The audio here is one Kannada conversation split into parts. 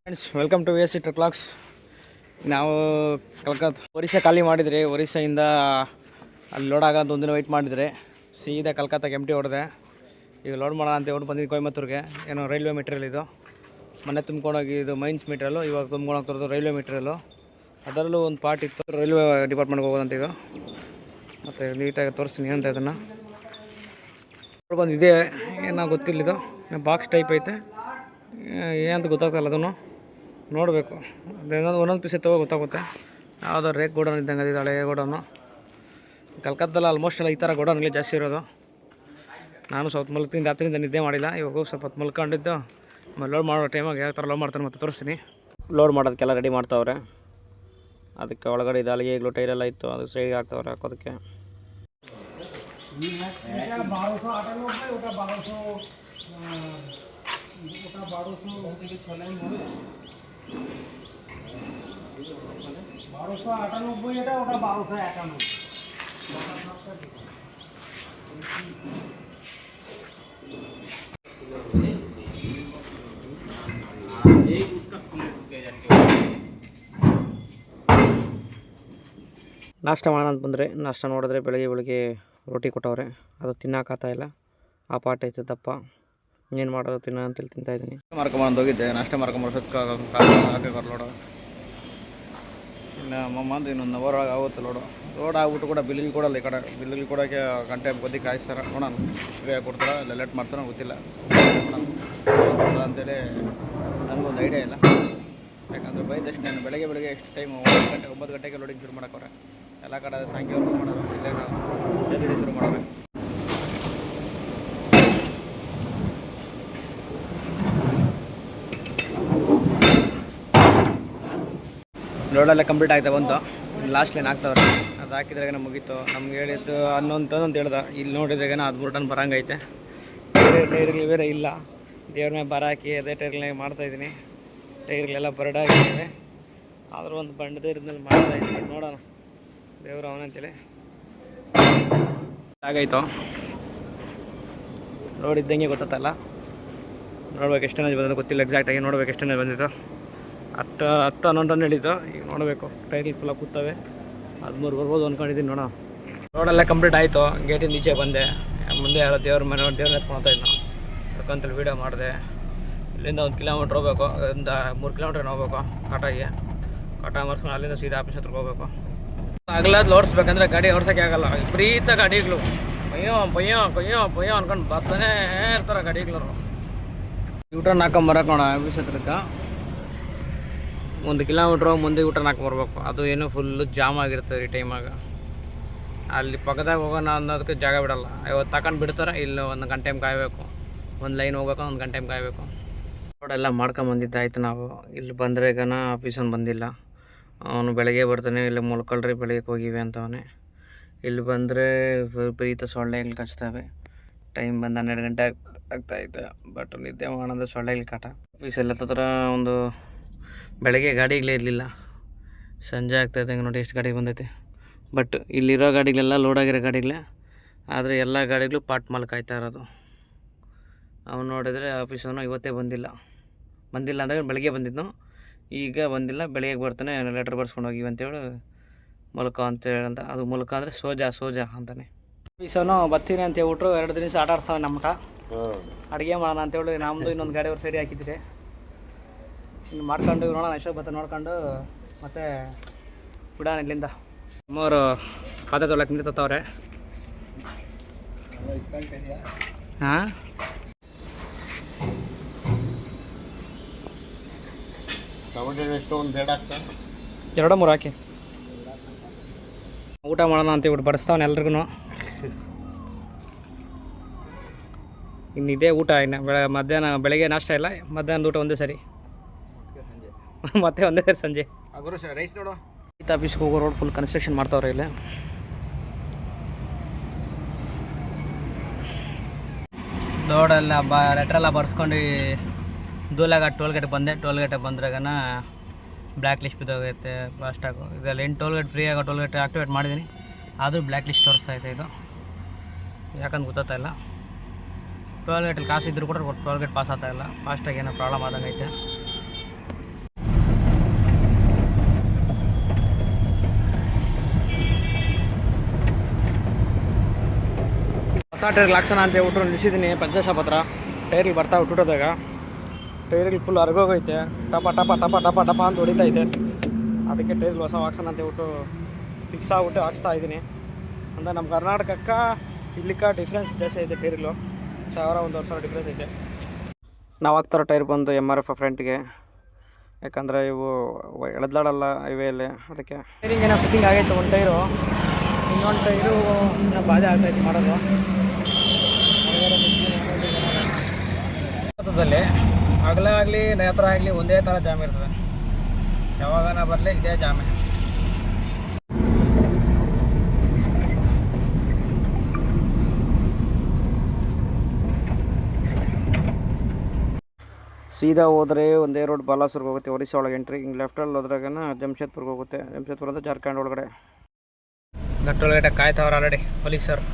Friends, welcome to VSC truck vlogs. ನಾವು ಒರಿಸ್ಸಾ ಖಾಲಿ ಮಾಡಿದರೆ ಒರಿಸ್ಸಾಯಿಂದ ಅಲ್ಲಿ ಲೋಡ್ ಆಗೋದು ಒಂದಿನ ವೆಯ್ಟ್ ಮಾಡಿದರೆ ಸೀದಾ ಕಲ್ಕತ್ತಾಗೆ ಎಂಟಿ ಹೊಡೆದೆ. ಈಗ ಲೋಡ್ ಮಾಡೋಣ ಅಂತ ಹೊಟ್ಟು ಬಂದಿದ್ದು ಕೊಯಮತ್ತೂರಿಗೆ. ಏನೋ ರೈಲ್ವೆ ಮೆಟೀರಿಯಲ್ ಇದು. ಮೊನ್ನೆ ತುಂಬ್ಕೊಂಡೋಗಿ ಇದು ಮೈನ್ಸ್ ಮೆಟೀರಿಯಲು, ಇವಾಗ ತುಂಬ್ಕೊಂಡೋಗ್ತಿರೋದು ರೈಲ್ವೆ ಮೆಟೀರಿಯಲು. ಅದರಲ್ಲೂ ಒಂದು ಪಾರ್ಟ್ ಇತ್ತು, ರೈಲ್ವೆ ಡಿಪಾರ್ಟ್ಮೆಂಟ್ಗೆ ಹೋಗೋದಂತ ಇದು. ಮತ್ತು ನೀಟಾಗಿ ತೋರಿಸ್ತೀನಿ ಅಂತ ಇದನ್ನು ಬಂದಿದೆ. ಏನೋ ಗೊತ್ತಿಲ್ಲ, ಇದು ಬಾಕ್ಸ್ ಟೈಪ್ ಐತೆ, ಏನಂತ ಗೊತ್ತಾಗ್ತಾಯಿಲ್ಲ. ಅದನ್ನು ನೋಡಬೇಕು. ಅದೇನೋ ಒಂದೊಂದು ಪೀಸ್ ತಗೋ ಗೊತ್ತಾಗುತ್ತೆ. ಯಾವುದೋ ರೇಕ್ ಗೋಡನ್ ಇದ್ದಂಗೆ ಅದು ಹಳೆ ಗೋಡನ್ನು. ಕಲ್ಕತ್ತದಲ್ಲಿ ಆಲ್ಮೋಸ್ಟ್ ಎಲ್ಲ ಈ ಥರ ಗೋಡನ್ಗಳು ಜಾಸ್ತಿ ಇರೋದು. ನಾನು ಸ್ವಲ್ಪ ಮಲ್ಕಿಂದ ರಾತ್ರಿಯಿಂದ ನಿದ್ದೆ ಮಾಡಿಲ್ಲ. ಇವಾಗ ಸ್ವಲ್ಪ ಹೊತ್ತು ಮಲ್ಕೊಂಡಿದ್ದು. ಆಮೇಲೆ ಲೋಡ್ ಮಾಡೋ ಟೈಮಾಗಿ ಯಾವ ಥರ ಲೋಡ್ ಮಾಡ್ತಾರೆ ಮತ್ತೆ ತೋರಿಸ್ತೀನಿ. ಲೋಡ್ ಮಾಡೋದಕ್ಕೆಲ್ಲ ರೆಡಿ ಮಾಡ್ತಾವ್ರೆ. ಅದಕ್ಕೆ ಒಳಗಡೆ ಇದು ಅಲ್ಲಿಗೆ ಟೈರೆಲ್ಲ ಇತ್ತು, ಅದು ಸೈಡ್ಗೆ ಹಾಕ್ತಾವ್ರೆ ಹಾಕೋದಕ್ಕೆ. ನಾಷ್ಟ ಮಾಡೋಣ ಅಂತ ಬಂದರೆ ನಾಷ್ಟ ನೋಡಿದ್ರೆ ಬೆಳಗ್ಗೆ ರೊಟ್ಟಿ ಕೊಟ್ಟವ್ರೆ. ಅದು ತಿನ್ನೋಕ್ಕಾಗ್ತಾಯಿಲ್ಲ. ಆ ಪಾಟ್ ಐತೆ ದಪ್ಪ. ಏನು ಮಾಡೋದು ತಿನ್ನೋ ಅಂತೇಳಿ ತಿಂತಾಯಿದ್ದೀನಿ. ಮಾರ್ಕೊಂಬಂದು ಹೋಗಿದ್ದೆ. ನಾಷ್ಟ ಮಾರ್ಕೊಂಬರ್ಸೋದಕ್ಕೆ ಹಾಕಿ ಲೋಡು. ಇನ್ನು ಮಮ್ಮಂದು ಇನ್ನೊಂದು ಅವರ್ ಆಗುತ್ತೆ ಲೋಡ್ ಆಗ್ಬಿಟ್ಟು ಕೂಡ ಬಿಲ್ಲಿಗೆ ಕೊಡಲ್ಲ. ಈ ಕಡೆ ಬಿಲ್ಲಿಗೆ ಕೊಡೋಕ್ಕೆ ಗಂಟೆ ಬದಿ ಕಾಯಿಸ್ತಾರೆ. ನೋಡೋಣ ಫ್ರೀ ಆಗಿ ಕೊಡ್ತಾರೆ, ಇಲ್ಲ ಲೇಟ್ ಮಾಡ್ತಾರೆ ಗೊತ್ತಿಲ್ಲ. ಅಂತೇಳಿ ನನಗೊಂದು ಐಡಿಯಾ ಇಲ್ಲ. ಯಾಕಂದರೆ ಬೈದಷ್ಟು ನಾನು ಬೆಳಗ್ಗೆ ಎಷ್ಟು ಟೈಮ್ 9 ಗಂಟೆಗೆ ಲೋಡಿಂಗ್ ಶುರು ಮಾಡೋಕ್ಕವ್ರೆ. ಎಲ್ಲ ಕಡೆ ಸಾಯಂಕಾಲ ಮಾಡೋರು, ಇಲ್ಲೇ ನಾವು ಜಲ್ದಿ ಶುರು ಮಾಡೋರು. ಲೋಡೆಲ್ಲ ಕಂಪ್ಲೀಟ್ ಆಯ್ತಾ ಬಂತು. ಲಾಸ್ಟ್ ಲೈನ್ ಹಾಕ್ತವ್ರೆ. ಅದು ಹಾಕಿದ್ರಾಗ ಮುಗೀತು. ನಮ್ಗೆ ಹೇಳಿದ್ದು 11 ಟನ್ ಅಂತ ಹೇಳ್ದೆ. ಇಲ್ಲಿ ನೋಡಿದ್ರಾಗ 13 ಟನ್ ಬರೋಂಗೈತೆ. ಟೈರ್ಗಳು ಬೇರೆ ಇಲ್ಲ. ದೇವ್ರ ಮೇಲೆ ಬರ ಹಾಕಿ ಅದೇ ಟೈರ್ಗಳನ್ನ ಮಾಡ್ತಾಯಿದ್ದೀನಿ. ಟೈರ್ಗಳೆಲ್ಲ ಬರಡಾಗಿದ್ದಾವೆ. ಆದರೂ ಒಂದು ಬಂಡದೇ ಇದ್ಮೇಲೆ ಮಾಡ್ತಾಯಿದ್ದೀನಿ. ನೋಡೋಣ ದೇವ್ರು ಅವನಂತೇಳಿ ಆಗಾಯ್ತು. ನೋಡಿದ್ದಂಗೆ ಗೊತ್ತಲ್ಲ. ನೋಡ್ಬೇಕು ಎಷ್ಟು ಎನರ್ಜಿ ಬಂದಿದ್ದು ಗೊತ್ತಿಲ್ಲ. ಎಕ್ಸಾಕ್ಟಾಗಿ ನೋಡ್ಬೇಕು ಎಷ್ಟು ಎನರ್ಜಿ ಬಂದಿದ್ದು. 10-11 ಟನ್ ಹಿಡಿತು. ಈಗ ನೋಡಬೇಕು. ಟೈರ್ಗಳು ಫುಲ್ಲ ಕೂತವೆ. 13 ಬರ್ಬೋದು ಅಂದ್ಕೊಂಡಿದ್ದೀನಿ. ನೋಡೋಣ. ರೋಡೆಲ್ಲ ಕಂಪ್ಲೀಟ್ ಆಯಿತು. ಗೇಟಿಂದ ಈಚೆ ಬಂದೆ. ಮುಂದೆ ಯಾರೋ ದೇವ್ರ ಮನೆ ದೇವ್ರ ಎತ್ಕೊಳ್ತಾ ಇದ್ನು. ಅದಕ್ಕಂತೇಳಿ ವೀಡಿಯೋ ಮಾಡಿದೆ. ಇಲ್ಲಿಂದ 1 ಕಿಲೋಮೀಟ್ರ್ ಹೋಗ್ಬೇಕು. ಒಂದು 3 ಕಿಲೋಮೀಟ್ರ್ ಹೋಗ್ಬೇಕು ಕಾಟಾಗಿ. ಕಾಟ ಮರ್ಸ್ಕೊಂಡು ಅಲ್ಲಿಂದ ಸೀದಾ ಆಫೀಸ್ ಹತ್ರಕ್ಕೆ ಹೋಗ್ಬೇಕು. ಅಗಲಾದ ಓಡಿಸ್ಬೇಕಂದ್ರೆ ಗಾಡಿ ಓಡ್ಸೋಕ್ಕೆ ಆಗಲ್ಲ. ವಿಪರೀತ ಗಾಡಿಗಳು ಕೊಯ್ಯೋ ಅನ್ಕೊಂಡು ಬರ್ತಾನೆ ಇರ್ತಾರೆ ಗಾಡಿಗಳು. ಯೂಟರ್ನ್ ಹಾಕೊಂಬರಕ್ಕೆ ನೋಡ ಆಫೀಸ್ ಹತ್ರಕ್ಕೆ 1 ಕಿಲೋಮೀಟ್ರ್ ಮುಂದೆ ಯೂಟರ್ನ್ ಹಾಕೊಂಬರ್ಬೇಕು. ಅದು ಏನೋ ಫುಲ್ಲು ಜಾಮ್ ಆಗಿರ್ತದೆ ಈ ಟೈಮಾಗ. ಅಲ್ಲಿ ಪಕ್ಕದಾಗ ಹೋಗೋಣ ಅನ್ನೋದಕ್ಕೆ ಜಾಗ ಬಿಡಲ್ಲ. ಇವತ್ತು ತಗೊಂಡು ಬಿಡ್ತಾರೆ. ಇಲ್ಲಿ 1 ಗಂಟೆ ಕಾಯಬೇಕು. ಒಂದು ಲೈನ್ ಹೋಗ್ಬೇಕು, 1 ಗಂಟೆ ಕಾಯಬೇಕು. ರೋಡೆಲ್ಲ ಮಾಡ್ಕೊಂಬಂದಿದ್ದಾಯ್ತು. ನಾವು ಇಲ್ಲಿ ಬಂದರೆ ಗನ ಆಫೀಸನ್ನು ಬಂದಿಲ್ಲ. ಅವನು ಬೆಳಗ್ಗೆ ಬರ್ತಾನೆ. ಇಲ್ಲಿ ಮೊಳ್ಕೊಳ್ರಿ ಬೆಳಗ್ಗೆ ಹೋಗಿವೆ ಅಂತವನೇ. ಇಲ್ಲಿ ಬಂದರೆ ವಿಪರೀತ ಸೊಳ್ಳೆಗಳು ಕಚ್ತವೆ. ಟೈಮ್ ಬಂದು 12 ಗಂಟೆ ಆಗ್ತಾಯಿದೆ. ಬಟ್ ನಿದ್ದೆ ಮಾಡೋದು ಸೊಳ್ಳೆಗಳು ಕಾಟ. ಆಫೀಸೆಲ್ಲ ಹತ್ರ ಒಂದು ಬೆಳಗ್ಗೆ ಗಾಡಿಗಳೇ ಇರಲಿಲ್ಲ. ಸಂಜೆ ಆಗ್ತಾಯಿದೆ. ನೋಡಿ ಎಷ್ಟು ಗಾಡಿ ಬಂದೈತೆ. ಬಟ್ ಇಲ್ಲಿರೋ ಗಾಡಿಗಳೆಲ್ಲ ಲೋಡ್ ಆಗಿರೋ ಗಾಡಿಗಳೇ. ಆದರೆ ಎಲ್ಲ ಗಾಡಿಗಳು ಪಾಟ್ ಮಾಲ್ ಕಾಯ್ತಾ ಇರೋದು. ಅವನು ನೋಡಿದರೆ ಆಫೀಸವನು ಇವತ್ತೇ ಬಂದಿಲ್ಲ ಅಂದರೆ ಬೆಳಗ್ಗೆ ಬಂದಿದ್ದು. ಈಗ ಬಂದಿಲ್ಲ. ಬೆಳಗ್ಗೆ ಬರ್ತಾನೆ. ಲೆಟ್ರ್ ಬರ್ಸ್ಕೊಂಡು ಹೋಗಿವಿ ಅಂತೇಳಿ ಮೊಲ್ಕ ಅಂತೇಳಂತ. ಅದು ಮೊಲ್ಕ ಅಂದರೆ ಸೋಜಾ ಅಂತಾನೆ. ಆಫೀಸವನು ಬರ್ತೀನಿ ಅಂತ ಹೇಳ್ಬಿಟ್ರು. 2 ದಿನ ಆಟ ಆಡ್ತಾವೆ ನಮ್ಮ ಅಡುಗೆ ಮಾಡೋಣ ಅಂತೇಳಿ ನಮ್ಮದು ಇನ್ನೊಂದು ಗಾಡಿ ಅವ್ರು ಸೈಡಿಗೆ ಹಾಕಿದ್ರಿ. ಇನ್ನು ಮಾಡ್ಕೊಂಡು ನೋಡೋಣ ಎಷ್ಟೋ ಬರ್ತಾರೆ ನೋಡ್ಕೊಂಡು ಮತ್ತೆ ಬಿಡೋಣ ಇಲ್ಲಿಂದ. ಅಮ್ಮವರು ಪಾತ್ರೆ ತೊಗೊಳಕ್ಕೆ ನಿಂತವ್ರೆ. ಹಾಂ, ಎರಡು 3 ಹಾಕಿ ಊಟ ಮಾಡೋಣ ಅಂತ ಹೇಳ್ಬಿಟ್ಟು ಬಡಿಸ್ತಾವನೆ ಎಲ್ರಿಗೂ. ಇನ್ನಿದೇ ಊಟ. ಇನ್ನು ಮಧ್ಯಾಹ್ನ ಬೆಳಗ್ಗೆ ನಾಷ್ಟ ಇಲ್ಲ, ಮಧ್ಯಾಹ್ನದ ಊಟ ಒಂದೇ ಸರಿ, ಮತ್ತೆ ಒಂದೇ ಸರಿ ಸಂಜೆ. ರೈಸ್ ನೋಡು. ಈತ ಆಫೀಸ್ಗೆ ಹೋಗೋ ರೋಡ್ ಫುಲ್ ಕನ್ಸ್ಟ್ರಕ್ಷನ್ ಮಾಡ್ತಾವ್ರೆ ಇಲ್ಲಿ. ರೋಡೆಲ್ಲ ಲೆಟ್ರೆಲ್ಲ ಬರ್ಸ್ಕೊಂಡು ದೂಲಾಗ ಟೋಲ್ಗೇಟ್ ಬಂದೆ. ಟೋಲ್ಗೇಟಿಗೆ ಬಂದ್ರಾಗನ ಬ್ಲ್ಯಾಕ್ ಲಿಸ್ಟ್ ಬಿದ್ದೋಗೈತೆ ಫಾಸ್ಟಾಗು. ಈಗ 8 ಟೋಲ್ಗೇಟ್ ಫ್ರೀ ಆಗೋ ಟೋಲ್ಗೇಟ್ ಆಕ್ಟಿವೇಟ್ ಮಾಡಿದ್ದೀನಿ. ಆದರೂ ಬ್ಲ್ಯಾಕ್ ಲಿಸ್ಟ್ ತೋರಿಸ್ತಾಯಿದೆ ಇದು. ಯಾಕಂತ ಗೊತ್ತಾಗ್ತಾಯಿಲ್ಲ. ಟೋಲ್ಗೇಟಲ್ಲಿ ಕಾಸು ಇದ್ದರೂ ಕೂಡ ಟೋಲ್ಗೇಟ್ ಪಾಸ್ ಆಗ್ತಾಯಿಲ್ಲ. ಫಾಸ್ಟಾಗಿ ಏನೋ ಪ್ರಾಬ್ಲಮ್ ಆದಂಗೆ ಐತೆ. ಹೊಸ ಟೈರ್ಗಳು ಹಾಕ್ಸೋಣ ಅಂತ ಹೇಳ್ಬಿಟ್ಟು ನಿಲ್ಲಿಸಿದ್ದೀನಿ ಪಂಚರ್ ಶಾಪ್ ಹತ್ರ. ಟೈರ್ಗಳು ಬರ್ತಾ ಹುಟ್ಟುಟೋದಾಗ ಟೈರ್ಗಳು ಫುಲ್ ಅರ್ಗೋಗೈತೆ. ಟಪ ಟಪ ಟಪ ಟಪ ಟಪ ಅಂತ ಹೊಡಿತೈತೆ. ಅದಕ್ಕೆ ಟೈರ್ಗಳು ಹೊಸ ಹಾಕ್ಸೋಣ ಅಂತ ಹೇಳ್ಬಿಟ್ಟು ಫಿಕ್ಸ್ ಆಗ್ಬಿಟ್ಟು ಹಾಕ್ಸ್ತಾ ಇದ್ದೀನಿ. ಅಂದರೆ ನಮ್ಮ ಕರ್ನಾಟಕಕ್ಕೆ ಇಲ್ಲಿಗೆ ಡಿಫ್ರೆನ್ಸ್ ಜಾಸ್ತಿ ಐತೆ. ಟೈರ್ಗಳು 1,000-1,500 ಡಿಫ್ರೆನ್ಸ್ ಐತೆ. ನಾವು ಹಾಕ್ತಾರೋ ಟೈರ್ ಬಂದು MRF ಫ್ರಂಟ್ಗೆ, ಯಾಕಂದರೆ ಇವು ಎಳೆದಾಡಲ್ಲ ಹೈವೇಲಿ. ಅದಕ್ಕೆ ಟೈರಿಂಗ್ ಏನೋ ಫಿಟ್ಟಿಂಗ್ ಆಗೈತೆ ಒಂದು ಟೈರು. ಇನ್ನೊಂದು ಟೈರು ಇನ್ನೂ ಬಾಧೆ ಆಗ್ತಾಯಿತ್ತು ಮಾಡೋದು. ಭಾರತದಲ್ಲಿ ಅಗಲ ಆಗಲಿ ನೇತ್ರ ಆಗಲಿ ಒಂದೇ ಥರ ಜಾಮ್ ಇರ್ತದೆ. ಯಾವಾಗನ ಬರಲಿ ಇದೇ ಜಾಮೆ. ಸೀದಾ ಹೋದರೆ ಒಂದೇ ರೋಡ್ ಬಾಲಾಸೂರ್ಗೆ ಹೋಗುತ್ತೆ, ಒರಿಸ್ಸಾ ಒಳಗೆ ಎಂಟ್ರಿ. ಹಿಂಗೆ ಲೆಫ್ಟಲ್ಲಿ ಹೋದ್ರಾಗನ ಜಮ್ಶೇದ್ಪುರ್ಗೆ ಹೋಗುತ್ತೆ. ಜಮ್ಶೇದ್ಪುರ ಅಂತ ಜಾರ್ಖಂಡ್ ಒಳಗಡೆ. ಗಟ್ಟೊಳಗಡೆ ಕಾಯ್ತವ್ರು ಆಲ್ರೆಡಿ ಪೊಲೀಸರು.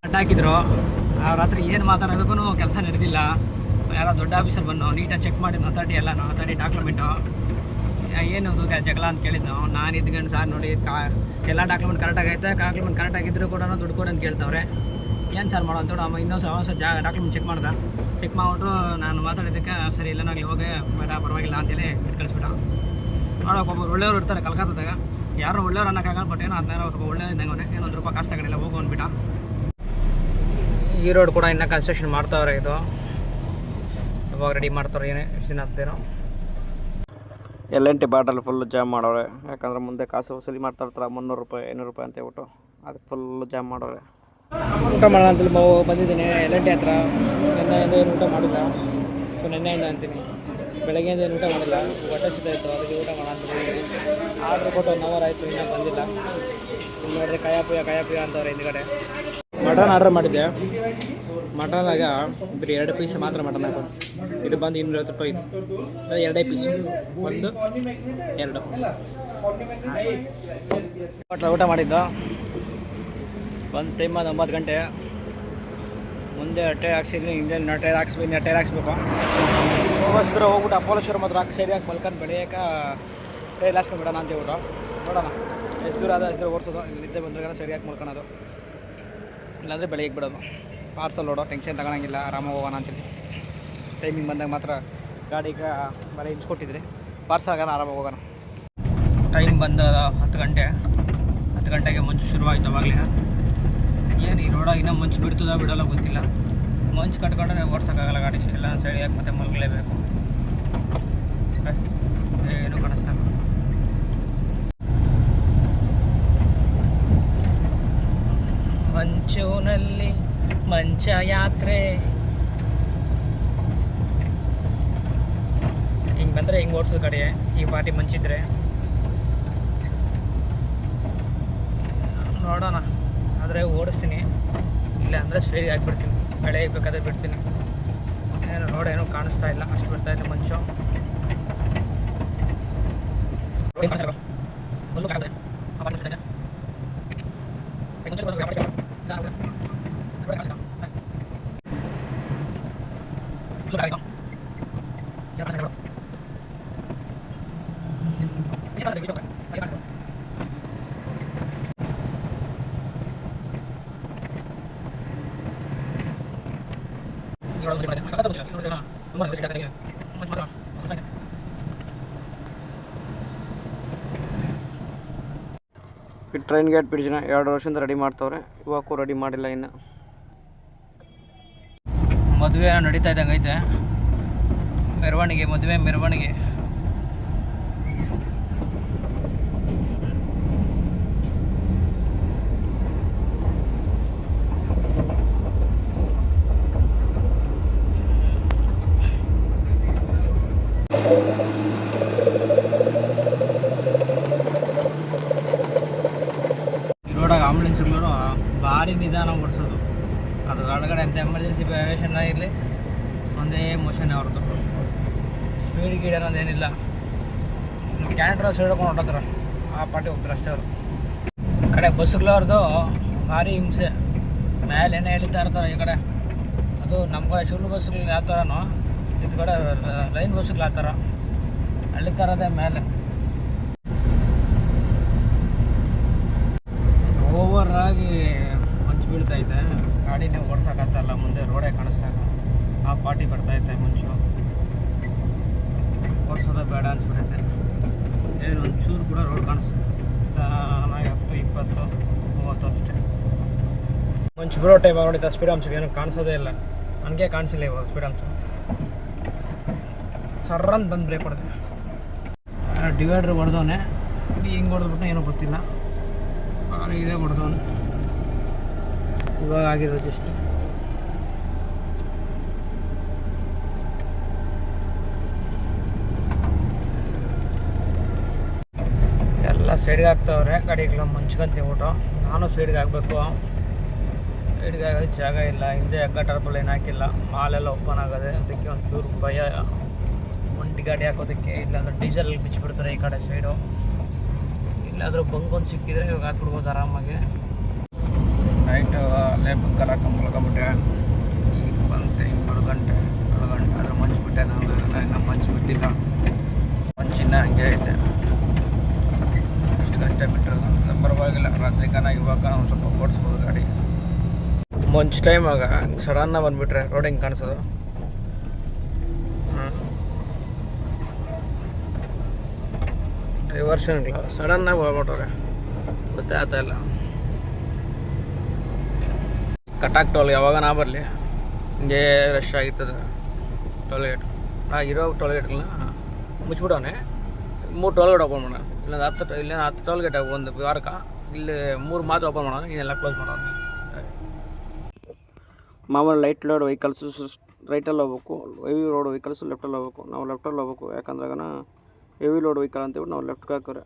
ಅಡ್ಡಾಕಿದ್ರು. ಆ ರಾತ್ರಿ ಏನು ಮಾತಾಡೋದಕ್ಕೂ ಕೆಲಸ ನಡೆದಿಲ್ಲ. ಯಾರೋ ದೊಡ್ಡ ಆಫೀಸರ್ ಬಂದು ನೀಟಾಗಿ ಚೆಕ್ ಮಾಡಿದ್ದು ಅಥಾರಿಟಿ ಡಾಕ್ಯುಮೆಂಟು ಏನು ಜಗಳ ಅಂತ ಕೇಳಿದ್ದು. ನಾನು ಇದ್ಕೊಂಡು ಸಾರ್ ನೋಡಿ ಎಲ್ಲ ಡಾಕ್ಯುಮೆಂಟ್ ಕರೆಕ್ಟಾಗೈತೆ, ಡಾಕ್ಯುಮೆಂಟ್ ಕರೆಕ್ಟಾಗಿದ್ದರೂ ಕೂಡ ದುಡ್ಡು ಕೊಡು ಅಂತ ಕೇಳ್ತವ್ರೆ. ಏನು ಸರ್ ಮಾಡೋ ಅಂತೇಳಿ ಇನ್ನೊಂದು ಸಲ ಡಾಕ್ಯುಮೆಂಟ್ ಚೆಕ್ ಮಾಡಿಬಿಟ್ಟು ನಾನು ಮಾತಾಡಿದ್ದಕ್ಕೆ ಸರಿ ಇಲ್ಲ ನಾಗಲಿ ಹೋಗಿ ಬೇಡ ಪರವಾಗಿಲ್ಲ ಅಂತೇಳಿ ಬಿಟ್ಟು ಕಳಿಸ್ಬಿಟ್ಟ. ನೋಡೋಕೆ ಒಬ್ಬರು ಒಳ್ಳೆಯವ್ರು ಇರ್ತಾರೆ ಕಲ್ಕತ್ತಾದಾಗ. ಯಾರು ಒಳ್ಳೆಯವ್ರು ಅನ್ನೋಕ್ಕಾಗಲ್ಲ. ಬಟ್ ಏನೋ ಅದನ್ನ ಒಬ್ಬ ಒಳ್ಳೆಯದಿದ್ದಂಗೆ ಏನೋ ₹1 ಕಾಸು ತಗೊಂಡಿಲ್ಲ, ಹೋಗು ಅಂದ್ಬಿಟ್ಟ. ಈ ರೋಡ್ ಕೂಡ ಇನ್ನೂ ಕನ್ಸ್ಟ್ರಕ್ಷನ್ ಮಾಡ್ತಾವ್ರೆ. ಇದು ಯಾವಾಗ ರೆಡಿ ಮಾಡ್ತಾವ್ರೆ ಏನೇ ಎಷ್ಟು ದಿನ ಆಗ್ತೇನೋ. L&T ಬಾಟಲ್ ಫುಲ್ಲು ಜಾಮ್ ಮಾಡೋರೆ. ಯಾಕಂದ್ರೆ ಮುಂದೆ ಕಾಸು ವಸೂಲಿ ಮಾಡ್ತಾ ಇರ್ತಾರೆ ₹300, ₹500 ಅಂತ ಹೇಳ್ಬಿಟ್ಟು. ಅದಕ್ಕೆ ಫುಲ್ಲು ಜಾಮ್ ಮಾಡೋರೆ. ಊಟ ಮಾಡೋಣ ಅಂತೇಳಿ ಬಂದಿದ್ದೀನಿ L&T ಹತ್ರ. ನೆನ್ನೆಯಿಂದ ಏನು ಊಟ ಮಾಡಿಲ್ಲ. ನೆನ್ನೆಯಿಂದ ಅಂತೀನಿ, ಬೆಳಗ್ಗೆಯಿಂದ ಏನು ಊಟ ಮಾಡಿಲ್ಲ. ಹೊಟ್ಟೆ ಸಿದ್ದಾಯಿತು, ಅದಕ್ಕೆ ಊಟ ಮಾಡೋಣ ಅಂತ ಆರ್ಡ್ರ್ ಕೊಟ್ಟು 1 ಅವರ್ ಆಯಿತು, ಇನ್ನೂ ಬಂದಿಲ್ಲ. ಇಲ್ಲಿ ನೋಡಿದ್ರೆ ಕಾಯಪುಯ ಅಂತವ್ರೆ ಹಿಂದ್ಗಡೆ. ಮಟನ್ ಆರ್ಡ್ರ್ ಮಾಡಿದ್ದೆ. ಮಟನಾಗ ಬರೀ 2 ಪೀಸ್ ಮಾತ್ರ ಮಟನ್ ಹಾಕೋದು. ಇದು ಬಂದು ₹250. ಅದು 2 ಪೀಸು, 1, 2 ಹೋಟ್ಲ ಊಟ ಮಾಡಿದ್ದು. ಒಂದು ಟೈಮ್ ಅದು 9 ಗಂಟೆ. ಮುಂದೆ ಟೈರ್ ಹಾಕ್ಸಿದ್ದೀನಿ, ಇಂಜನ್ ಟೈರ್ ಹಾಕ್ಸ್ಬೇಕು. ಹೋಗೋಷ್ಟು ಹೋಗ್ಬಿಟ್ಟು ಅಪೋಲೋ ಶೋರೂಮ್ ಹತ್ರ ಸೈಡ್ ಹಾಕಿ ಮಲ್ಕೊಂಡು ಬೆಳೆಯೋಕೆ ಟೈರ್ ಹಾಕ್ಸ್ಕೊಂಡ್ಬಿಡೋಣ ಅಂತ ಹೇಳ್ಬಿಟ್ಟು ನೋಡೋಣ ಎಷ್ಟು ದೂರ ಅಷ್ಟು ದೂರ ಓಡಿಸೋದು. ಇಲ್ಲಿ ನಿದ್ದೆ ಬಂದ್ರೆ ಸೈಡ್ ಹಾಕಿ ಮಲ್ಕೊಳೋದು, ಇಲ್ಲಾಂದರೆ ಬೆಳಗ್ಗೆ ಬಿಡೋದು. ಪಾರ್ಸಲ್ ನೋಡೋ ಟೆನ್ಷನ್ ತಗೊಳಂಗಿಲ್ಲ, ಆರಾಮಾಗಿ ಹೋಗೋಣ ಅಂತೇಳಿ. ಟೈಮಿಂಗ್ ಬಂದಾಗ ಮಾತ್ರ ಗಾಡಿಗೆ ಬರೀ ಇನ್ಸ್ಕೊಟ್ಟಿದ್ರಿ ಪಾರ್ಸಲ್ ಆಗೋಣ, ಆರಾಮಾಗಿ ಹೋಗೋಣ. ಟೈಮ್ ಬಂದು 10 ಗಂಟೆ. 10 ಗಂಟೆಗೆ ಮಂಚು ಶುರುವಾಯಿತು. ಅವಾಗಲೇ ಏನು ಈ ರೋಡಾಗ ಇನ್ನೂ ಮಂಚು ಬಿಡ್ತದೋ ಬಿಡೋಲ್ಲ ಗೊತ್ತಿಲ್ಲ. ಮಂಚು ಕಟ್ಕೊಂಡ್ರೆ ಓಡ್ಸೋಕ್ಕಾಗಲ್ಲ ಗಾಡಿ. ಎಲ್ಲ ಸೈಡ್ ಯಾಕೆ ಮತ್ತೆ ಮಲ್ಗಲೇಬೇಕು. ಏನು ಕಾಣಿಸ್ತಾ ಮಂಚುನಲ್ಲಿ ಮಂಚ ಯಾತ್ರೆ. ಹಿಂಗೆ ಬಂದರೆ ಹಿಂಗೆ ಓಡಿಸೋ ಗಾಡಿ. ಈ ಪಾರ್ಟಿ ಮಂಚಿದ್ರೆ ನೋಡೋಣ. ಆದರೆ ಓಡಿಸ್ತೀನಿ, ಇಲ್ಲ ಅಂದರೆ ಸ್ಟ್ರೈಟ್ ಹಾಕ್ಬಿಡ್ತೀನಿ. ಬೆಳಗ್ಗೆ ಬೇಕಾದ್ರೆ ಬಿಡ್ತೀನಿ. ಏನು ರೋಡ್ ಏನೂ ಕಾಣಿಸ್ತಾ ಇಲ್ಲ, ಅಷ್ಟು ಬಿಡ್ತಾಯಿದೆ ಮಂಚು. ಟ್ರೈನ್ ಗೇಟ್ ಬಿಡ್ಜಿನ 2 ವರ್ಷದಿಂದ ರೆಡಿ ಮಾಡ್ತವ್ರೆ. ಇವಾಗೂ ರೆಡಿ ಮಾಡಿಲ್ಲ ಇನ್ನು. ಮದುವೆ ನಡೀತಾ ಇದ್ದಂಗೆ ಐತೆ. ಮದುವೆ ಮೆರವಣಿಗೆ. ಆಂಬುಲೆನ್ಸ್ಗಳು ಭಾರಿ ನಿಧಾನ ಓಡಿಸೋದು. ಅದು ಒಳಗಡೆ ಅಂತ ಎಮರ್ಜೆನ್ಸಿ ಪೇಷಂಟ್ ಇರಲಿ ಒಂದೇ ಮೋಷನ್ ಅವ್ರದ್ದು. ಸ್ಪೀಡ್ ಗೀಡ್ ಅನ್ನೋದೇನಿಲ್ಲ. ಕ್ಯಾನೆಟ್ರ ಸೈಡ್ ಹೊಡ್ಕೊಂಡು ಹೊಟ್ಟೋತಾರೆ, ಆ ಪಾರ್ಟಿ ಹೋಗ್ತಾರೆ ಅಷ್ಟೇ ಅವರು. ಈ ಕಡೆ ಬಸ್ಸುಗಳವ್ರದ್ದು ಭಾರಿ ಹಿಂಸೆ. ಮೇಲೆ ಎಣ್ಣೆ ಎಳಿತಾ ಇರ್ತಾರೆ ಈ ಕಡೆ. ಅದು ನಮ್ಮ ಶಿವನ ಬಸ್ಸುಗಳು ಯಾವ ಥರನೋ ಇದು ಕಡೆ ಲೈನ್ ಬಸ್ಸುಗಳು ಆ ಥರ ಹಳ್ಳಿ ಥರದೇ ಮೇಲೆ ಓವರ್ ಆಗಿ ಮಂಚು ಬೀಳ್ತೈತೆ. ಗಾಡಿನೇ ಓಡ್ಸೋಕ್ಕಾಗ್ತಾಯಿಲ್ಲ, ಮುಂದೆ ರೋಡೇ ಕಾಣಿಸ್ತಾ ಇಲ್ಲ. ಆ ಪಾರ್ಟಿ ಬರ್ತೈತೆ ಮಂಚು, ಓಡಿಸೋದೇ ಬೇಡ ಅನ್ಸ್ಬಿಟ್ಟೈತೆ. ಏನು ಒಂಚೂರು ಕೂಡ ರೋಡ್ ಕಾಣಿಸ್ತದೆ 10, 20, 30 ಅಷ್ಟೇ. ಮಂಚು ಬರೋ ಟೈಮ್ ನೋಡಿದ ಸ್ಪೀಡ್ ಅಂಶಕ್ಕೆ ಏನು ಕಾಣಿಸೋದೇ ಇಲ್ಲ. ನನಗೆ ಕಾಣಿಸಿಲ್ಲ ಇವಾಗ ಸ್ಪೀಡ್ ಅಂಶ. ಸರ್ರಂತ ಬಂದು ಬ್ರೇಕ್ ಹೊಡೆದೆ. ಡಿವೈಡ್ರ್ ಹೊಡೆದವನೇ, ಇದು ಹಿಂಗೆ ಹೊಡೆದ್ಬಿಟ್ಟು ಏನೋ ಗೊತ್ತಿಲ್ಲ, ಇದೇ ಹೊಡೆದವನು. ಇವಾಗ ಆಗಿರೋದು ಜಸ್ಟ್. ಎಲ್ಲ ಸೈಡ್ಗೆ ಆಗ್ತಾವ್ರೆ ಗಾಡಿಗಳು ಮುಂಚ್ಕೊಂತೀವಿಟ್ಟು. ನಾನು ಸೈಡ್ಗೆ ಆಗಬೇಕು, ಸೈಡ್ಗೆ ಆಗೋದು ಜಾಗ ಇಲ್ಲ. ಹಿಂದೆ ಎಗ್ಗ ಟರ್ಬಲ್ ಏನು ಹಾಕಿಲ್ಲ, ಮಾಲೆಲ್ಲ ಓಪನ್ ಆಗೋದೆ. ಅದಕ್ಕೆ ಒಂಚೂರು ಭಯ ಒಂಟಿ ಗಾಡಿ ಹಾಕೋದಕ್ಕೆ. ಇಲ್ಲಾಂದ್ರೆ ಡೀಸೆಲ್ ಬಿಚ್ಚಿಬಿಡ್ತಾರೆ ಈ ಕಡೆ ಸೈಡು. ಇಲ್ಲಾದರೂ ಬಂಕೊಂದು ಸಿಕ್ಕಿದ್ರೆ ಇವಾಗ ಹಾಕ್ಬಿಡ್ಬೋದು ಆರಾಮಾಗಿ. ನೈಟು ಅಲ್ಲೇ ಬುಕ್ಕಲ್ಲಿ ಹಾಕೊಂಡು ಮಲ್ಕೊಂಬಿಟ್ಟೆ. ಈಗ ಬಂತೆ 2 ಗಂಟೆ ಆದರೆ ಮಂಚು ಬಿಟ್ಟೆ. ನಾವು ಇನ್ನೂ ಮಂಚು ಬಿಟ್ಟಿಲ್ಲ, ಮಂಚಿನ ಹಂಗೆ ಐತೆ. ಅಷ್ಟೇ ಬಿಟ್ಟಿರೋದು ಪರವಾಗಿಲ್ಲ. ರಾತ್ರಿ ಕಾನ ಇವಾಗ ಒಂದು ಸ್ವಲ್ಪ ಓಡಿಸ್ಬೋದು ಗಾಡಿ. ಮಂಚು ಟೈಮಾಗ ಸಡನ್ನಾಗಿ ಬಂದುಬಿಟ್ರೆ ರೋಡ್ ಹೆಂಗೆ ಕಾಣಿಸೋದು. ಡೈವರ್ಷನ್ಗಳು ಸಡನ್ನಾಗಿ ಹೋಗ್ಬಿಟ್ಟವ್ರೆ, ಗೊತ್ತೇ ಆಗ್ತಾಯಿಲ್ಲ. ಕಟಾಕ್ ಟೋಲ್ ಯಾವಾಗ ನಾ ಬರಲಿ ಹಿಂಗೆ ರಶ್ ಆಗಿರ್ತದೆ ಟೋಲ್ಗೇಟ್. ಇರೋ ಟೋಲ್ಗೇಟ್ಗಳನ್ನ ಮುಚ್ಚಿಬಿಡೋನೆ. 3 ಟೋಲ್ಗೇಟ್ ಓಪನ್ ಮಾಡೋಣ, ಇಲ್ಲಾಂದ್ರೆ 10 ಟೋಲ್ಗೇಟ್ ಒಂದು ವಾರಕ್ಕೆ. ಇಲ್ಲಿ 3 ಮಾತ್ರ ಓಪನ್ ಮಾಡೋಣ, ಇನ್ನೆಲ್ಲ ಕ್ಲೋಸ್ ಮಾಡೋಣ. ಮಾಮೂಲಿ ಲೈಟ್ ಲೋಡ್ ವೆಹಿಕಲ್ಸು ರೈಟಲ್ಲಿ ಹೋಗ್ಬೇಕು, ಹೆವಿ ರೋಡ್ ವೆಹಿಕಲ್ಸು ಲೆಫ್ಟಲ್ಲಿ ಹೋಗ್ಬೇಕು. ನಾವು ಲೆಫ್ಟಲ್ಲಿ ಹೋಗ್ಬೇಕು, ಯಾಕಂದ್ರಾಗ ಹೆವಿ ಲೋಡ್ ವೆಹಿಕಲ್ ಅಂತೇಳಿ ನಾವು ಲೆಫ್ಟ್ಗೆ ಹಾಕೋರೆ.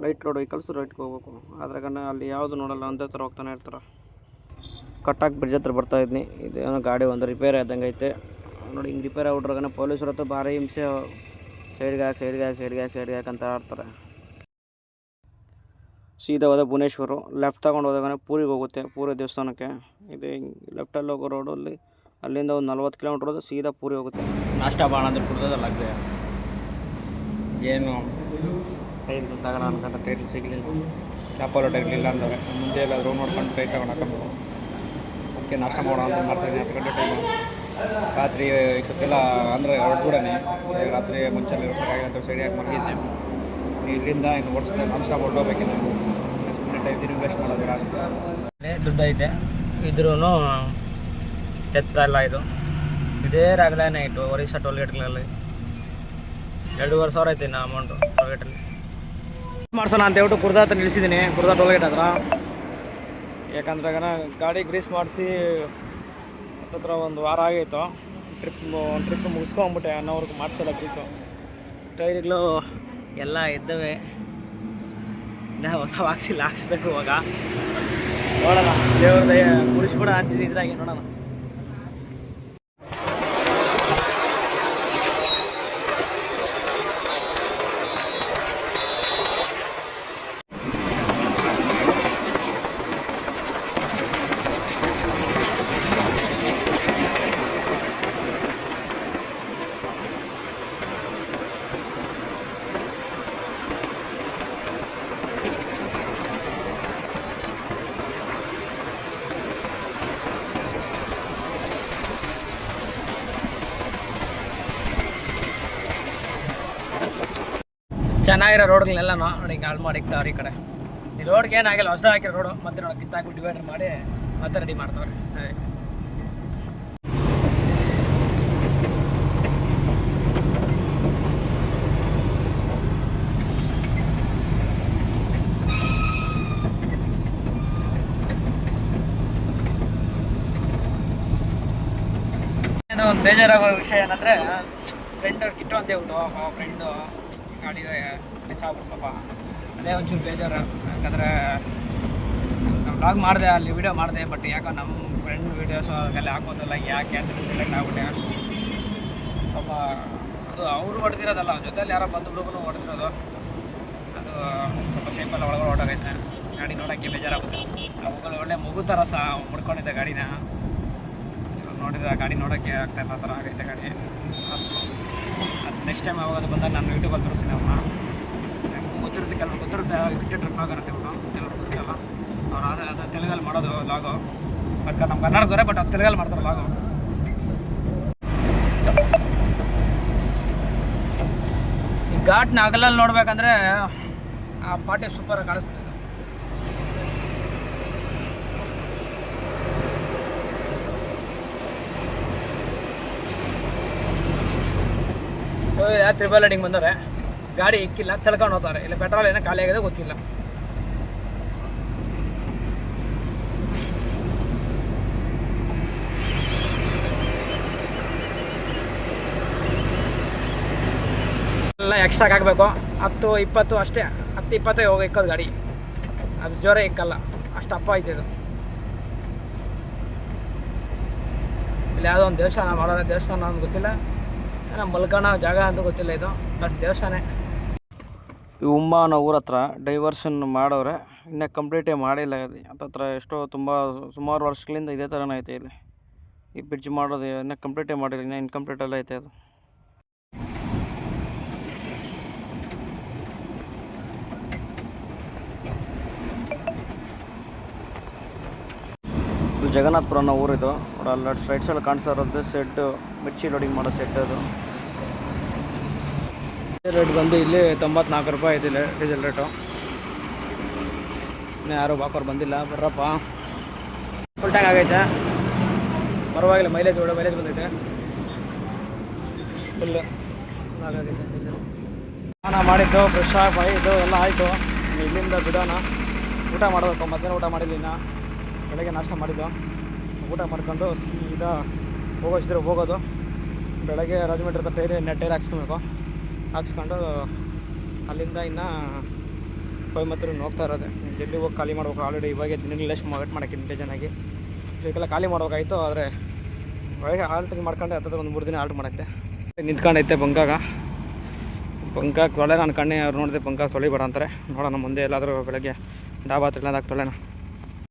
ಲೈಟ್ ಲೋಡ್ ವೆಹಿಕಲ್ಸು ರೈಟ್ಗೆ ಹೋಗ್ಬೇಕು. ಅದ್ರಾಗ ಅಲ್ಲಿ ಯಾವುದು ನೋಡಲ್ಲ, ಒಂದೇ ಥರ ಹೋಗ್ತಾನೆ ಇರ್ತಾರೆ. ಕಟ್ಟಾಕ್ ಬ್ರಿಡ್ಜ್ ಹತ್ರ ಬರ್ತಾಯಿದ್ನಿ. ಇದೇನೋ ಗಾಡಿ ಒಂದು ರಿಪೇರಿ ಆದಂಗೆ ಐತೆ ನೋಡಿ. ಹಿಂಗೆ ರಿಪೇರಿ ಆಗ್ಬಿಟ್ರಾಗ ಪೊಲೀಸರ ಹತ್ರ ಭಾರಿ ಹಿಂಸೆ. ಸೈಡ್ಗೆ ಅಂತ ಆಡ್ತಾರೆ. ಸೀದಾ ಹೋದ ಭುವನೇಶ್ವರು, ಲೆಫ್ಟ್ ತಗೊಂಡು ಹೋದಾಗ ಪೂರಿಗೆ ಹೋಗುತ್ತೆ, ಪೂರಿ ದೇವಸ್ಥಾನಕ್ಕೆ. ಇದು ಲೆಫ್ಟಲ್ಲಿ ಹೋಗೋ ರೋಡಲ್ಲಿ ಅಲ್ಲಿಂದ ಒಂದು 40 ಕಿಲೋಮೀಟ್ರ್ ಹೋದ ಸೀದಾ ಪೂರಿ ಹೋಗುತ್ತೆ. ನಾಷ್ಟ ಬಾಣ ಅಂದ್ರೆ ಕುಡ್ದಲ್ಲ ಅಲ್ಲೇ ಏನು ಟೈರ್ ತಗೋಣ ಅನ್ಕೊಂಡ ಟೈರ್ ಸಿಗಲಿಲ್ಲ. ಚಾಪಲ್ಲ ಟೈರ್ ಇಲ್ಲ ಅಂದವ್ರೆ. ಮುಂದೆ ಎಲ್ಲಾದರೂ ನೋಡ್ಕೊಂಡು ಟೈರ್ ತಗೊಂಡು ಹಾಕೊಂಡು ಓಕೆ ನಾಷ್ಟ ಮಾಡೋಣ ಅಂತ ಮಾಡ್ತಾಯಿದ್ದೀನಿ. 10 ಗಂಟೆ ಟೈಮು ರಾತ್ರಿ ಇಷ್ಟೊತ್ತೆಲ್ಲ ಅಂದರೆ ಹೊರಡ್ಬಿಡನೆ. ರಾತ್ರಿ ಮುಂಚೆಲ್ಲ ಅಂತ ಸೈಡಿಗೆ ಮಲಗಿದ್ದೆ. ಇಲ್ಲಿಂದ ಇನ್ನು ಓಡಿಸ್ದೆ ನಾಷ್ಟ ಹೊರಟೋಗ್ಬೇಕಿಲ್ಲ. ಟೈಮ್ ತಿರುಗಿ ವೇಸ್ಟ್ ಮಾಡೋದು ದುಡ್ಡು ಐತೆ ಇದ್ರೂ ಎತ್ತಾ ಇಲ್ಲ. ಇದೇ ರಾಗಲೇನೆ ಇಟ್ಟು ಒರಿಸ್ಸಾ ಟೋಲ್ಗೇಟ್ಗಳಲ್ಲಿ 2,500 ಐತೆ ಇನ್ನು ಅಮೌಂಟು ಟೋಲ್ಗೇಟಲ್ಲಿ. ಮಾಡ್ಸೋಣ ಅಂತ ಹೇಳ್ಬಿಟ್ಟು ಕುರ್ದಾ ಹತ್ರ ನಿಲ್ಲಿಸಿದ್ದೀನಿ, ಕುರ್ದಾ ಟೋಲ್ಗೇಟ್ ಹತ್ರ. ಯಾಕಂದ್ರೆ ಗಾಡಿ ಗ್ರೀಸ್ ಮಾಡಿಸಿ ಹತ್ತತ್ರ 1 ವಾರ ಆಗೈತು. ಒಂದು ಟ್ರಿಪ್ ಮುಗಿಸ್ಕೊಂಬಿಟ್ಟೆ. 1 ಅವರ್ಗೆ ಮಾಡಿಸಲ್ಲ ಗ್ರೀಸು. ಟೈರ್ಗಳು ಎಲ್ಲ ಇದ್ದವೆ, ನಾವು ಹೊಸ ಹಾಕ್ಸ್ಬೇಕು. ಇವಾಗ ನೋಡೋಣ, ದೇವ್ರದ್ದು ಕುಡಿಸ್ಬಿಡ ಅಂತಿದ್ರಾಗೆ ನೋಡೋಣ. ಚೆನ್ನಾಗಿರೋ ರೋಡ್ಗಳನ್ನೆಲ್ಲ ನೋಡಿ ಹಾಳು ಮಾಡಿಕ್ತಾವ್ರೆ. ಈ ಕಡೆ ಈ ರೋಡ್ಗೆ ಏನಾಗಿಲ್ಲ, ಹೊಸ ಹಾಕಿರೋ ರೋಡು. ಮತ್ತೆ ನೋಡಿ ಕಿತ್ತಾಕಿ ಡಿವೈಡರ್ ಮಾಡಿ ಮತ್ತೆ ರೆಡಿ ಮಾಡ್ತಾವ್ರೆ. ಒಂದು ಬೇಜಾರಾಗೋ ವಿಷಯ ಏನಂದರೆ, ಫ್ರೆಂಡ್ ಕಿಟ್ಟು ಅಂತ ಹೇಳ್ಬಿಟ್ಟು ಫ್ರೆಂಡು ಗಾಡಿ ಹೆಚ್ಚಾಗ್ಬಿಟ್ಟು ಪಾಪ. ಅದೇ ಒಂಚೂರು ಬೇಜಾರು. ಯಾಕಂದರೆ ನಾನು ಬ್ಲಾಗ್ ಮಾಡಿದೆ, ಅಲ್ಲಿ ವೀಡಿಯೋ ಮಾಡಿದೆ. ಬಟ್ ಯಾಕೋ ನಮ್ಮ ಫ್ರೆಂಡ್ ವೀಡಿಯೋಸು ಅದೆಲ್ಲ ಹಾಕೋದಲ್ಲ, ಯಾಕೆ ಅಂತ ಸೆಲೆಕ್ಟ್ ಆಗ್ಬಿಟ್ಟೆ ಪಾಪ. ಅದು ಅವರು ಹೊಡೆದಿರೋದಲ್ಲ, ಅವ್ರ ಜೊತೆಲಿ ಯಾರೋ ಬಂದು ಹುಡುಗನು ಹೊಡೆದಿರೋದು. ಅದು ಸ್ವಲ್ಪ ಶೇಪೆಲ್ಲ ಒಳಗಡೆ ಹೊರಟೋಗೈತೆ. ಗಾಡಿ ನೋಡೋಕ್ಕೆ ಬೇಜಾರಾಗುತ್ತೆ. ಅವುಗಳು ಒಳ್ಳೆ ಮಗು ಥರ ಸಹ ಮುಡ್ಕೊಂಡಿದ್ದೆ ಗಾಡಿನ. ಇವಾಗ ನೋಡಿದ್ರೆ ಗಾಡಿ ನೋಡೋಕ್ಕೆ ಆಗ್ತಾಯಿಲ್ಲ, ಆ ಥರ ಆಗೈತೆ ಗಾಡಿ. ನೆಕ್ಸ್ಟ್ ಟೈಮ್ ಯಾವಾಗ ಬಂದಾಗ ನಾನು ಯೂಟ್ಯೂಬಲ್ಲಿ ತೋರಿಸ್ತೀನಿ ಅವ್ರನ್ನ. ಗೊತ್ತಿರುತ್ತೆ, ಕೆಲವರು ಗೊತ್ತಿರುತ್ತೆ ಬಿಟ್ಟು ಟ್ರಿಪ್ ಆಗಿರುತ್ತೆ ಇವಾಗ, ಕೆಲವರು ಗೊತ್ತಿಲ್ಲ. ಅವ್ರು ಅದು ತೆಲುಗಲ್ಲಿ ಮಾಡೋದು ಲಾಗು, ಬಟ್ ನಮ್ಮ ಕನ್ನಡದವರೇ, ಬಟ್ ಅದು ತೆಲುಗಲ್ಲಿ ಮಾಡ್ತಾರೆ ಲಾಗು. ಈ ಘಾಟ್ನ ಹಗಲಲ್ಲಿ ನೋಡ್ಬೇಕಂದ್ರೆ ಆ ಪಾಟಿ ಸೂಪರಾಗಿ ಕಾಣಿಸ್ತದೆ. ಯಾರು ತ್ರಿಬಲ್ ರೈಡಿಂಗ್ ಬಂದರೆ ಗಾಡಿ ಇಕ್ಕಿಲ್ಲ, ತಳ್ಕೊಂಡು ಹೋಗ್ತಾರೆ. ಇಲ್ಲ ಪೆಟ್ರೋಲ್ ಏನೋ ಖಾಲಿ ಆಗಿದೆ ಗೊತ್ತಿಲ್ಲ. ಎಲ್ಲ ಎಕ್ಸ್ಟ್ರಾಗೆ ಹಾಕಬೇಕು, 10-20 ಅಷ್ಟೇ, 10-20 ಹೋಗಿ ಇಕ್ಕೋದು ಗಾಡಿ. ಅದು ಜೋರ ಇಕ್ಕಲ್ಲ, ಅಷ್ಟು ಅಪ್ಪ ಐತೆ ಇದು. ಇಲ್ಲಿ ಯಾವುದೋ ಒಂದು ದೇವಸ್ಥಾನ ಮಾಡೋಣ, ದೇವಸ್ಥಾನ ಅಂತ ಗೊತ್ತಿಲ್ಲ, ನಮ್ಮ ಮಲ್ಕಣ ಜಾಗ ಅಂತ ಗೊತ್ತಿಲ್ಲ. ಇದು ಬಟ್ ದೇವಸ್ಥಾನ. ಈ ಉಮ್ಮ ಅನ್ನೋ ಊರ ಹತ್ರ ಡೈವರ್ಷನ್ ಮಾಡೋರೆ, ಇನ್ನೂ ಕಂಪ್ಲೀಟೇ ಮಾಡಿಲ್ಲ. ಅದು ಹತ್ತತ್ರ ಎಷ್ಟೋ ಸುಮಾರು ವರ್ಷಗಳಿಂದ ಇದೇ ಥರನೇ ಐತೆ. ಇಲ್ಲಿ ಈ ಬ್ರಿಡ್ಜ್ ಮಾಡೋದು ಇನ್ನೂ ಕಂಪ್ಲೀಟೇ ಮಾಡಿಲ್ಲ, ಇನ್ನೂ ಇನ್ಕಂಪ್ಲೀಟೆಲ್ಲ ಐತೆ ಅದು. ಜಗನ್ನಾಥಪುರ ಅನ್ನೋ ಊರಿದು. ಅಲ್ಲಿ ರೈಟ್ ಸೈಡ್ ಕಾಣಿಸ್ತಾ ಇರೋದು ಸೆಡ್ಡು, ಮಿರ್ಚಿ ಲೋಡಿಂಗ್ ಮಾಡೋ ಸೆಡ್ ಅದು. ರೇಟ್ ಬಂದು ಇಲ್ಲಿ 94 ರೂಪಾಯಿ ಐತಿ ಡೀಸೆಲ್ ರೇಟು. ಇನ್ನೂ ಯಾರೂ ಬಾಕೋರು ಬಂದಿಲ್ಲ, ಬರ್ರಪ್ಪ. ಫುಲ್ ಟ್ಯಾಂಕ್ ಆಗೈತೆ, ಪರವಾಗಿಲ್ಲ. ಮೈಲೇಜ್ ಬಂದೈತೆ ಫುಲ್ಲು ಆಗೈತೆ ಡೀಸೆಲ್. ಸ್ನಾನ ಮಾಡಿದ್ದು, ಫ್ರೆಶ್ ಆಗಿ ಇದು ಎಲ್ಲ ಆಯಿತು. ಇಲ್ಲಿಂದ ಬಿಡೋಣ, ಊಟ ಮಾಡಬೇಕು. ಮಧ್ಯಾಹ್ನ ಊಟ ಮಾಡಿಲ್ಲ, ಇನ್ನು ಬೆಳಗ್ಗೆ ನಾಷ್ಟ ಮಾಡಿದ್ದು. ಊಟ ಮಾಡ್ಕೊಂಡು ಸೀದಾ ಹೋಗೋಷ್ಟಿದ್ರೆ ಹೋಗೋದು. ಬೆಳಗ್ಗೆ ರಾಜಮಂಡ್ರಿ ಟೈರ್ ಹಾಕ್ಸ್ಕೊಂಡು ಅಲ್ಲಿಂದ ಇನ್ನು ಕೊಯಮತ್ತೂರಿಗೆ ಹೋಗ್ತಾ ಇರೋದೆ. ಜಲ್ದಿ ಹೋಗಿ ಖಾಲಿ ಮಾಡ್ಬೇಕು. ಆಲ್ರೆಡಿ ಇವಾಗ ಲೆಸ್ ವೇಟ್ ಮಾಡೋಕ್ಕಿಂತ ಬೇಜಾನಾಗಿ ಇದಕ್ಕೆಲ್ಲ ಖಾಲಿ ಮಾಡ್ಬೇಕಾಯಿತು. ಆದರೆ ಒಳಗೆ ಹಾಲ್ಟಿಂಗ್ ಮಾಡ್ಕೊಂಡು ಹತ್ತಿರ ಒಂದು 3 ದಿನ ಹಾಲ್ಟ್ ಮಾಡೈತೆ. ನಿಂತ್ಕೊಂಡೈತೆ ಬಂಕಾಗ ತೊಳೆ. ನಾನು ಕಣ್ಣೆ ಅವ್ರು ನೋಡಿದೆ ಬಂಕಾಗ ತೊಳಿಬೇಡ ಅಂತಾರೆ. ನೋಡೋಣ ಮುಂದೆ ಎಲ್ಲಾದರೂ ಬೆಳಗ್ಗೆ ಡಾಬಾ ಹತ್ರ ತೊಳೆನ.